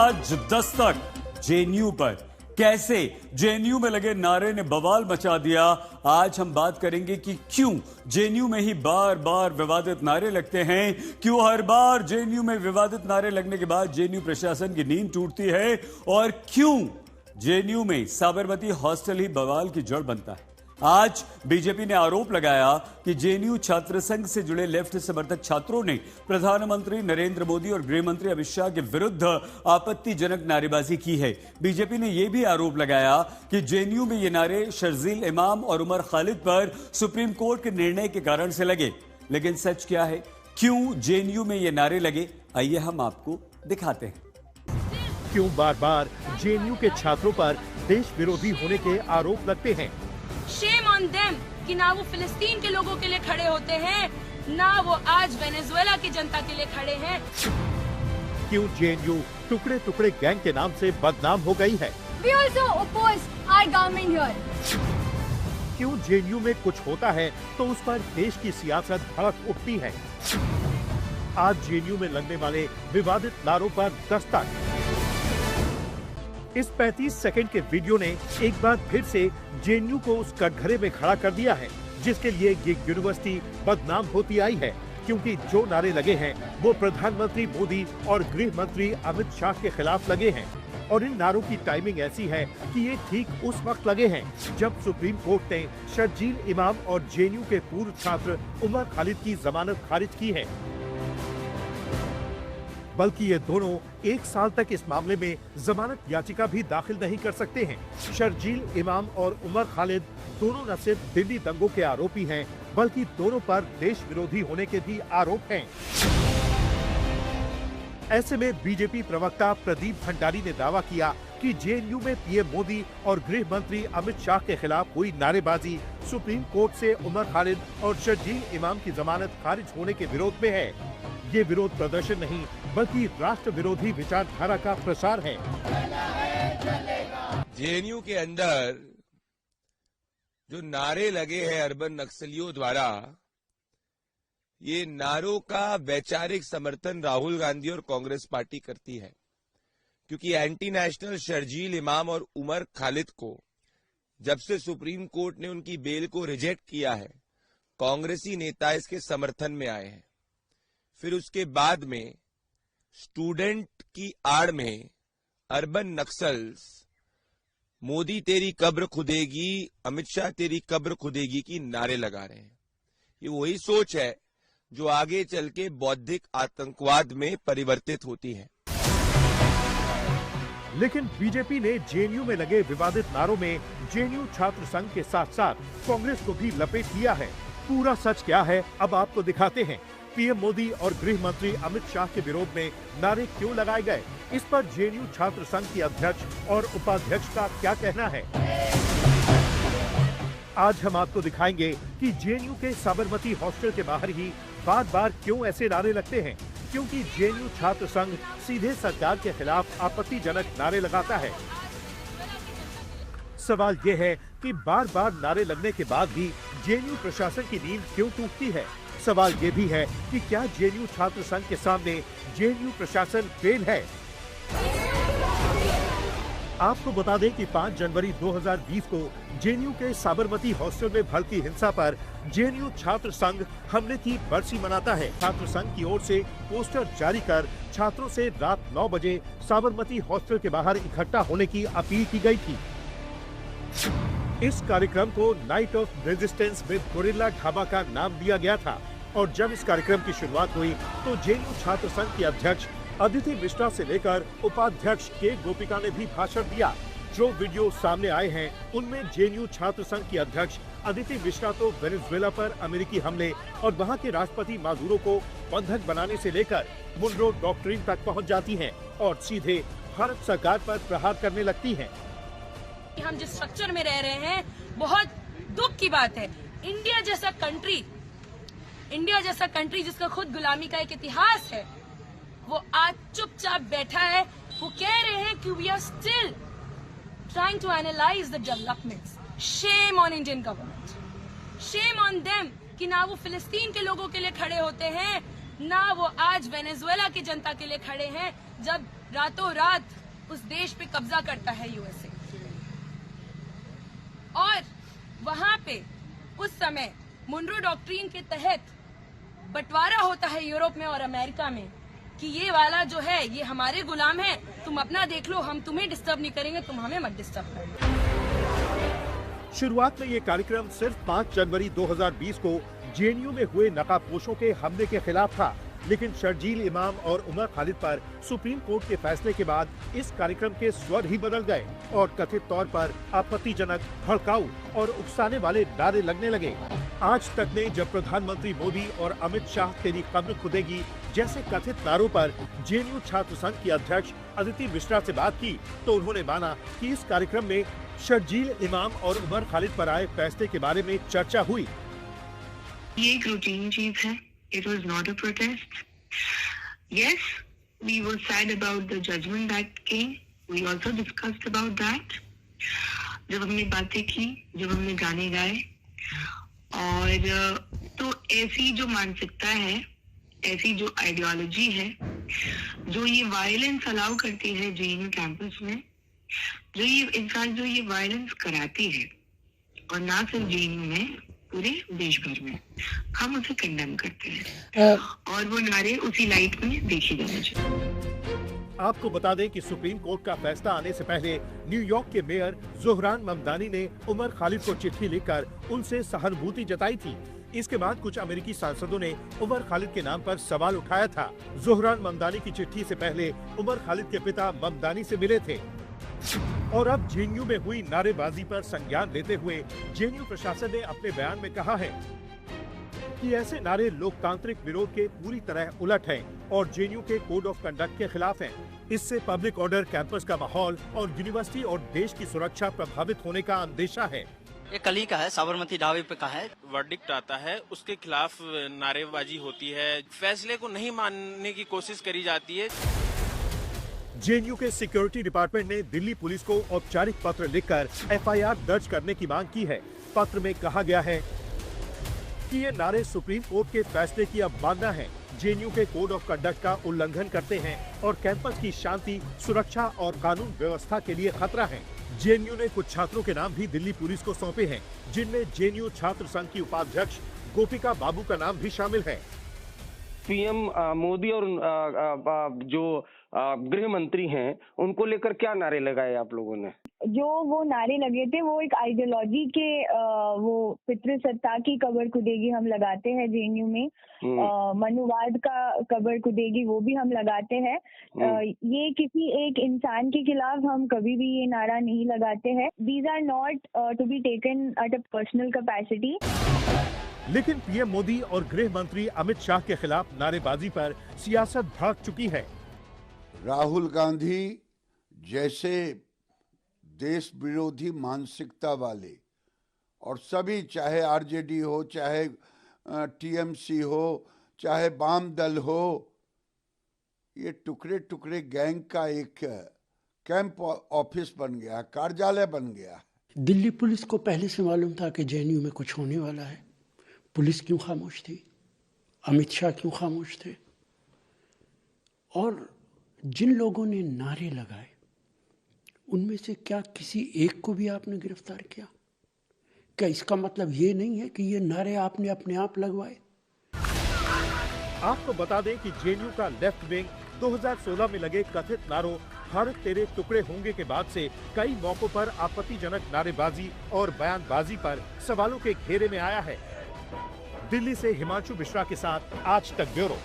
आज दस्तक जेएनयू पर। कैसे जेएनयू में लगे नारे ने बवाल मचा दिया। आज हम बात करेंगे कि क्यों जेएनयू में ही बार बार विवादित नारे लगते हैं, क्यों हर बार जेएनयू में विवादित नारे लगने के बाद जेएनयू प्रशासन की नींद टूटती है, और क्यों जेएनयू में साबरमती हॉस्टल ही बवाल की जड़ बनता है। आज बीजेपी ने आरोप लगाया कि जेएनयू छात्र संघ से जुड़े लेफ्ट समर्थक छात्रों ने प्रधानमंत्री नरेंद्र मोदी और गृह मंत्री अमित शाह के विरुद्ध आपत्तिजनक नारेबाजी की है। बीजेपी ने यह भी आरोप लगाया कि जेएनयू में ये नारे शर्जील इमाम और उमर खालिद पर सुप्रीम कोर्ट के निर्णय के कारण से लगे। लेकिन सच क्या है, क्यों जेएनयू में ये नारे लगे, आइए हम आपको दिखाते हैं। क्यों बार बार जेएनयू के छात्रों पर देश विरोधी होने के आरोप लगते हैं। Shame on them कि ना वो फिलिस्तीन के लोगों के लिए खड़े होते हैं, ना वो आज वेनेजुएला की जनता के लिए खड़े हैं। क्यों जेएनयू टुकड़े टुकड़े गैंग के नाम से बदनाम हो गई है। We also oppose our government here. क्यों जेएनयू में कुछ होता है तो उस पर देश की सियासत भड़क उठती है। आज जेएनयू में लगने वाले विवादित नारों पर दस्तक। इस 35 सेकंड के वीडियो ने एक बार फिर से जेएनयू को उस कटघरे में खड़ा कर दिया है जिसके लिए ये यूनिवर्सिटी बदनाम होती आई है, क्योंकि जो नारे लगे हैं वो प्रधानमंत्री मोदी और गृह मंत्री अमित शाह के खिलाफ लगे हैं। और इन नारों की टाइमिंग ऐसी है कि ये ठीक उस वक्त लगे हैं जब सुप्रीम कोर्ट ने शर्जील इमाम और जेएनयू के पूर्व छात्र उमर खालिद की जमानत खारिज की है। बल्कि ये दोनों 1 साल तक इस मामले में जमानत याचिका भी दाखिल नहीं कर सकते हैं। शर्जील इमाम और उमर खालिद दोनों न सिर्फ दिल्ली दंगों के आरोपी हैं, बल्कि दोनों पर देश विरोधी होने के भी आरोप हैं। ऐसे में बीजेपी प्रवक्ता प्रदीप भंडारी ने दावा किया कि जेएनयू में पीएम मोदी और गृह मंत्री अमित शाह के खिलाफ हुई नारेबाजी सुप्रीम कोर्ट से उमर खालिद और शर्जील इमाम की जमानत खारिज होने के विरोध में है। ये विरोध प्रदर्शन नहीं बल्कि राष्ट्र विरोधी विचारधारा का प्रसार है। जेएनयू के अंदर जो नारे लगे हैं अर्बन नक्सलियों द्वारा, ये नारों का वैचारिक समर्थन राहुल गांधी और कांग्रेस पार्टी करती है, क्योंकि एंटी नेशनल शर्जील इमाम और उमर खालिद को जब से सुप्रीम कोर्ट ने उनकी बेल को रिजेक्ट किया है, कांग्रेसी नेता इसके समर्थन में आए हैं। फिर उसके बाद में स्टूडेंट की आड़ में अर्बन नक्सल्स मोदी तेरी कब्र खुदेगी, अमित शाह तेरी कब्र खुदेगी की नारे लगा रहे हैं। ये वही सोच है जो आगे चल के बौद्धिक आतंकवाद में परिवर्तित होती है। लेकिन बीजेपी ने जेएनयू में लगे विवादित नारों में जेएनयू छात्र संघ के साथ साथ कांग्रेस को भी लपेट लिया है। पूरा सच क्या है अब आपको दिखाते हैं। पीएम मोदी और गृह मंत्री अमित शाह के विरोध में नारे क्यों लगाए गए, इस पर जेएनयू छात्र संघ की अध्यक्ष और उपाध्यक्ष का क्या कहना है। आज हम आपको दिखाएंगे कि जेएनयू के साबरमती हॉस्टल के बाहर ही बार बार क्यों ऐसे नारे लगते हैं, क्योंकि जेएनयू छात्र संघ सीधे सरकार के खिलाफ आपत्तिजनक नारे लगाता है। सवाल ये है कि बार बार नारे लगने के बाद भी जेएनयू प्रशासन की नींद क्यों टूटती है। सवाल ये भी है कि क्या जेएनयू छात्र संघ के सामने जेएनयू प्रशासन फेल है। आपको बता दें कि 5 जनवरी 2020 को जेएनयू के साबरमती हॉस्टल में भड़की हिंसा पर जेएनयू छात्र संघ हमले की बरसी मनाता है। छात्र संघ की ओर से पोस्टर जारी कर छात्रों से रात 9 बजे साबरमती हॉस्टल के बाहर इकट्ठा होने की अपील की गई थी। इस कार्यक्रम को night of resistance with gorilla dhaba का नाम दिया गया था, और जब इस कार्यक्रम की शुरुआत हुई तो जेएनयू छात्र संघ की अध्यक्ष अदिति मिश्रा से लेकर उपाध्यक्ष के गोपिका ने भी भाषण दिया। जो वीडियो सामने आए हैं उनमें जेएनयू छात्र संघ की अध्यक्ष अदिति मिश्रा तो वेनेजुएला पर अमेरिकी हमले और वहां के राष्ट्रपति मादुरो को बंधक बनाने से लेकर मुनरो डॉक्ट्रिन तक पहुंच जाती हैं और सीधे भारत सरकार पर प्रहार करने लगती हैं। हम जिस स्ट्रक्चर में रह रहे हैं, बहुत दुख की बात है। इंडिया जैसा कंट्री जिसका खुद गुलामी का एक इतिहास है, वो आज चुपचाप बैठा है। वो कह रहे हैं कि we are still trying to analyse the developments. Shame on Indian government, shame on them कि ना वो फिलिस्तीन के लोगों के लिए खड़े होते हैं, ना वो आज वेनेजुएला की जनता के लिए खड़े हैं, जब रातों रात उस देश पे कब्जा करता है यूएसए। और वहां पे उस समय मुनरो डॉक्ट्रिन के तहत बंटवारा होता है यूरोप में और अमेरिका में कि ये वाला जो है ये हमारे गुलाम है, तुम अपना देख लो, हम तुम्हें डिस्टर्ब नहीं करेंगे, तुम हमें मत डिस्टर्ब करना। शुरुआत में ये कार्यक्रम सिर्फ 5 जनवरी 2020 को जेएनयू में हुए नकाबपोशों के हमले के खिलाफ था, लेकिन शर्जील इमाम और उमर खालिद पर सुप्रीम कोर्ट के फैसले के बाद इस कार्यक्रम के स्वर ही बदल गए और कथित तौर पर आपत्तिजनक, भड़काऊ और उकसाने वाले नारे लगने लगे। आज तक ने जब प्रधानमंत्री मोदी और अमित शाह तेरी कब्र खुदेगी जैसे कथित नारों पर जेएनयू छात्र संघ की अध्यक्ष अदिति मिश्रा से बात की, तो उन्होंने माना कि इस कार्यक्रम में शर्जील इमाम और उमर खालिद पर आए फैसले के बारे में चर्चा हुई। ये एक रूटीन चीज है। It was not a protest. Yes, we were sad about the judgment that came. We also discussed about that. जब हमने बातें की, जब हमने गाने गाए, और तो ऐसी जो मानसिकता है, ऐसी जो आइडियोलॉजी है, जो ये वायलेंस अलाउ करती है जेएनयू कैंपस में, जो ये वायलेंस कराती है, और ना सिर्फ जेएनयू में, पूरे देश भर में, हम उसे कंडेम करते हैं और वो नारे उसी लाइट में देखे जाने चाहिए। आपको बता दें कि सुप्रीम कोर्ट का फैसला आने से पहले न्यूयॉर्क के मेयर ज़ोहरान ममदानी ने उमर खालिद को चिट्ठी लिखकर उनसे सहानुभूति जताई थी। इसके बाद कुछ अमेरिकी सांसदों ने उमर खालिद के नाम पर सवाल उठाया था। ज़ोहरान ममदानी की चिट्ठी से पहले उमर खालिद के पिता ममदानी से मिले थे। और अब जेएनयू में हुई नारेबाजी पर संज्ञान लेते हुए जेएनयू प्रशासन ने अपने बयान में कहा है कि ऐसे नारे लोकतांत्रिक विरोध के पूरी तरह उलट हैं और जेएनयू के कोड ऑफ कंडक्ट के खिलाफ हैं। इससे पब्लिक ऑर्डर, कैंपस का माहौल और यूनिवर्सिटी और देश की सुरक्षा प्रभावित होने का अंदेशा है। ये कल ही का है, साबरमती ढाबे पे का है। वर्डिक्ट आता है, उसके खिलाफ नारेबाजी होती है, फैसले को नहीं मानने की कोशिश करी जाती है। जेएनयू के सिक्योरिटी डिपार्टमेंट ने दिल्ली पुलिस को औपचारिक पत्र लिखकर एफआईआर दर्ज करने की मांग की है। पत्र में कहा गया है कि ये नारे सुप्रीम कोर्ट के फैसले की अवमानना है, जेएनयू के कोड ऑफ कंडक्ट का उल्लंघन करते हैं और कैंपस की शांति, सुरक्षा और कानून व्यवस्था के लिए खतरा है। जेएनयू ने कुछ छात्रों के नाम भी दिल्ली पुलिस को सौंपे हैं, जिनमें जेएनयू छात्र संघ की उपाध्यक्ष गोपिका बाबू का नाम भी शामिल है। पीएम मोदी और जो गृह मंत्री हैं, उनको लेकर क्या नारे लगाए आप लोगों ने? जो वो नारे लगे थे वो एक आइडियोलॉजी के, वो पितृसत्ता की कब्र खुदेगी हम लगाते हैं जेएनयू में, मनुवाद का कब्र खुदेगी वो भी हम लगाते हैं। ये किसी एक इंसान के खिलाफ हम कभी भी ये नारा नहीं लगाते हैं। These are not to be taken at a personal capacity. लेकिन पीएम मोदी और गृह मंत्री अमित शाह के खिलाफ नारेबाजी पर सियासत भड़क चुकी है। राहुल गांधी जैसे देश विरोधी मानसिकता वाले और सभी, चाहे आरजेडी हो, चाहे टीएमसी हो, चाहे वाम दल हो, ये टुकड़े टुकड़े गैंग का एक कैंप ऑफिस बन गया, कार्यालय बन गया। दिल्ली पुलिस को पहले से मालूम था कि जेएनयू में कुछ होने वाला है। पुलिस क्यों खामोश थी? अमित शाह क्यों खामोश थे? और जिन लोगों ने नारे लगाए उनमें से क्या किसी एक को भी आपने गिरफ्तार किया? क्या इसका मतलब ये नहीं है कि ये नारे आपने अपने आप लगवाए? आपको बता दें कि जेएनयू का लेफ्ट विंग 2016 में लगे कथित नारों भारत तेरे टुकड़े होंगे के बाद से कई मौकों पर आपत्तिजनक नारेबाजी और बयानबाजी पर सवालों के घेरे में आया है। दिल्ली से हिमांशु मिश्रा के साथ आज तक ब्यूरो।